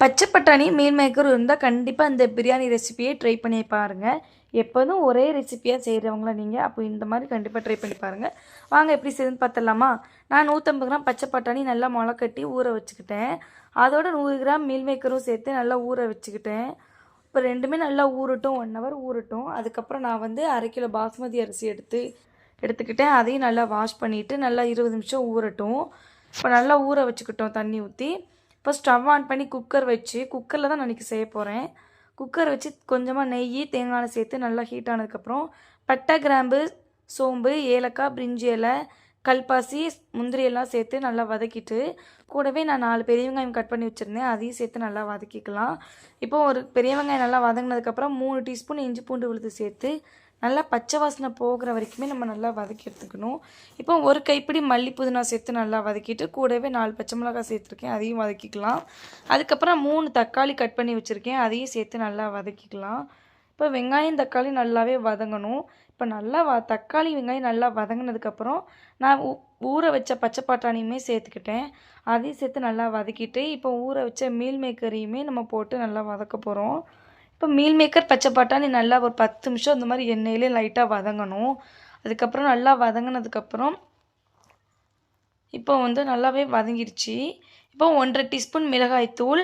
பச்சை பட்டாணி meal maker இருந்தால் கண்டிப்பாக அந்த பிரியாணி ரெசிபியை ட்ரை பண்ணி பாருங்கள். எப்போதும் ஒரே ரெசிபியாக செய்கிறவங்களா நீங்கள், அப்போ இந்த மாதிரி கண்டிப்பாக ட்ரை பண்ணி பாருங்கள். வாங்க எப்படி செய்யுதுன்னு பார்த்துடலாமா? நான் 150 கிராம் பச்சை பட்டாணி நல்லா முளைக்கட்டி ஊற வச்சுக்கிட்டேன். அதோட 100 கிராம் மீல் மேக்கரும் சேர்த்து நல்லா ஊற வச்சுக்கிட்டேன். இப்போ ரெண்டுமே நல்லா ஊறட்டும், 1 ஹவர் ஊறட்டும். அதுக்கப்புறம் நான் வந்து 1/2 கிலோ பாஸ்மதி அரிசி எடுத்துக்கிட்டேன். அதையும் நல்லா வாஷ் பண்ணிவிட்டு நல்லா 20 நிமிஷம் ஊறட்டும். இப்போ நல்லா ஊற வச்சுக்கிட்டோம் தண்ணி ஊற்றி. இப்போ ஸ்டவ் ஆன் பண்ணி குக்கரில் தான் நான் இன்றைக்கி செய்ய போகிறேன். குக்கர் வச்சு கொஞ்சமாக நெய் தேங்காய் சேர்த்து நல்லா ஹீட் ஆனதுக்கப்புறம் பட்டை கிராம்பு சோம்பு ஏலக்காய் பிரிஞ்சி இலை கல்பாசி முந்திரி எல்லாம் சேர்த்து நல்லா வதக்கிட்டு கூடவே நான் 4 பெரிய வெங்காயம் கட் பண்ணி வச்சுருந்தேன், அதையும் சேர்த்து நல்லா வதக்கிக்கலாம். இப்போ ஒரு பெரிய வெங்காயம் நல்லா வதங்கினதுக்கப்புறம் 3 டீஸ்பூன் இஞ்சி பூண்டு விழுது சேர்த்து நல்லா பச்சை வாசனை போகிற வரைக்குமே நம்ம நல்லா வதக்கி எடுத்துக்கணும். இப்போ ஒரு கைப்பிடி மல்லி புதினா சேர்த்து நல்லா வதக்கிட்டு கூடவே 4 பச்சை மிளகாய் சேர்த்துருக்கேன், அதையும் வதக்கிக்கலாம். அதுக்கப்புறம் 3 தக்காளி கட் பண்ணி வச்சுருக்கேன், அதையும் சேர்த்து நல்லா வதக்கிக்கலாம். இப்போ வெங்காயம் தக்காளி நல்லாவே வதங்கணும். இப்போ நல்லா தக்காளி வெங்காயம் நல்லா வதங்கினதுக்கப்புறம் நான் ஊற வச்ச பச்சை பட்டாணியுமே சேர்த்துக்கிட்டேன், அதையும் சேர்த்து நல்லா வதக்கிட்டு இப்போ ஊற வச்ச மீல் மேக்கரையுமே நம்ம போட்டு நல்லா வதக்க போகிறோம். இப்போ மீல் மேக்கர் பச்சை பட்டாணி நல்லா ஒரு 10 நிமிஷம் இந்த மாதிரி எண்ணெயிலே லைட்டாக வதங்கணும். அதுக்கப்புறம் நல்லா வதங்கினதுக்கப்புறம் இப்போ வந்து நல்லாவே வதங்கிடுச்சு. இப்போ 1/2 டீஸ்பூன் மிளகாய்த்தூள்,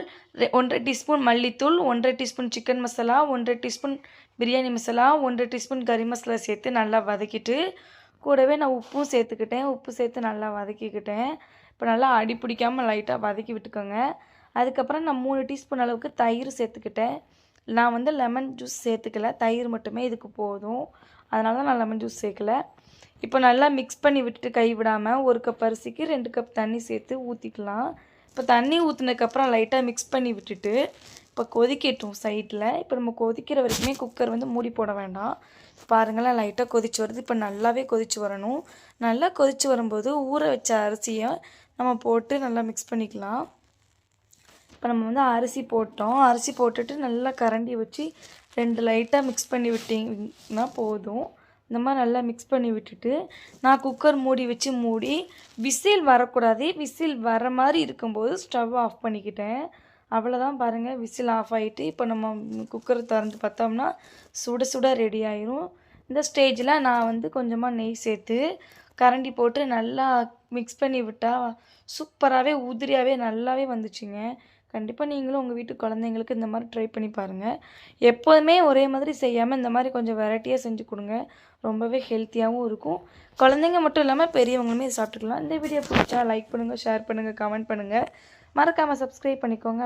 1/2 டீஸ்பூன் மல்லித்தூள், 1/2 teaspoon chicken masala, 1/2 teaspoon biryani masala, 1/2 teaspoon கறி மசாலா சேர்த்து நல்லா வதக்கிட்டு கூடவே நான் உப்பும் சேர்த்துக்கிட்டேன். உப்பு சேர்த்து நல்லா வதக்கிக்கிட்டேன். இப்போ நல்லா அடி பிடிக்காமல் லைட்டாக வதக்கி விட்டுக்கோங்க. அதுக்கப்புறம் நான் 3 டீஸ்பூன் அளவுக்கு தயிர் சேர்த்துக்கிட்டேன். நான் வந்து லெமன் ஜூஸ் சேர்த்துக்கல, தயிர் மட்டுமே இதுக்கு போதும். அதனால தான் நான் லெமன் ஜூஸ் சேர்க்கல. இப்போ நல்லா மிக்ஸ் பண்ணி விட்டுட்டு கை விடாமல் 1 கப் அரிசிக்கு 2 கப் தண்ணி சேர்த்து ஊற்றிக்கலாம். இப்போ தண்ணி ஊற்றினதுக்கப்புறம் லைட்டாக மிக்ஸ் பண்ணி விட்டுட்டு இப்போ கொதிக்கட்டும் சைடில். இப்போ நம்ம கொதிக்கிற வரைக்குமே குக்கர் வந்து மூடி போட வேண்டாம். பாருங்களேன் லைட்டாக கொதிச்சு வருது. இப்போ நல்லாவே கொதிச்சு வரணும். நல்லா கொதிச்சு வரும்போது ஊற வச்ச அரிசியை நம்ம போட்டு நல்லா மிக்ஸ் பண்ணிக்கலாம். இப்போ நம்ம வந்து அரிசி போட்டோம், அரிசி போட்டுட்டு நல்லா கரண்டி வச்சு 2 லைட்டாக மிக்ஸ் பண்ணி விட்டிங்கன்னா போதும். இந்த மாதிரி நல்லா மிக்ஸ் பண்ணி விட்டுட்டு நான் குக்கர் மூடி விசில் வரக்கூடாது. விசில் வர மாதிரி இருக்கும்போது ஸ்டவ் ஆஃப் பண்ணிக்கிட்டேன். அவ்வளோதான் பாருங்கள், விசில் ஆஃப் ஆகிட்டு இப்போ நம்ம குக்கரை திறந்து பார்த்தோம்னா சுட சுட ரெடி ஆயிரும். இந்த ஸ்டேஜில் நான் வந்து கொஞ்சமாக நெய் சேர்த்து கரண்டி போட்டு நல்லா மிக்ஸ் பண்ணி விட்டால் சூப்பராகவே உதிரியாகவே நல்லாவே வந்துச்சுங்க. கண்டிப்பாக நீங்களும் உங்கள் வீட்டு குழந்தைங்களுக்கு இந்த மாதிரி ட்ரை பண்ணி பாருங்கள். எப்போதுமே ஒரே மாதிரி செய்யாமல் இந்த மாதிரி கொஞ்சம் வெரைட்டியாக செஞ்சு கொடுங்க. ரொம்பவே ஹெல்த்தியாகவும் இருக்கும். குழந்தைங்க மட்டும் இல்லாமல் பெரியவங்களுமே சாப்பிட்டுக்கலாம். இந்த வீடியோ பிடிச்சா லைக் பண்ணுங்கள், ஷேர் பண்ணுங்கள், கமெண்ட் பண்ணுங்கள். மறக்காமல் சப்ஸ்கிரைப் பண்ணிக்கோங்க.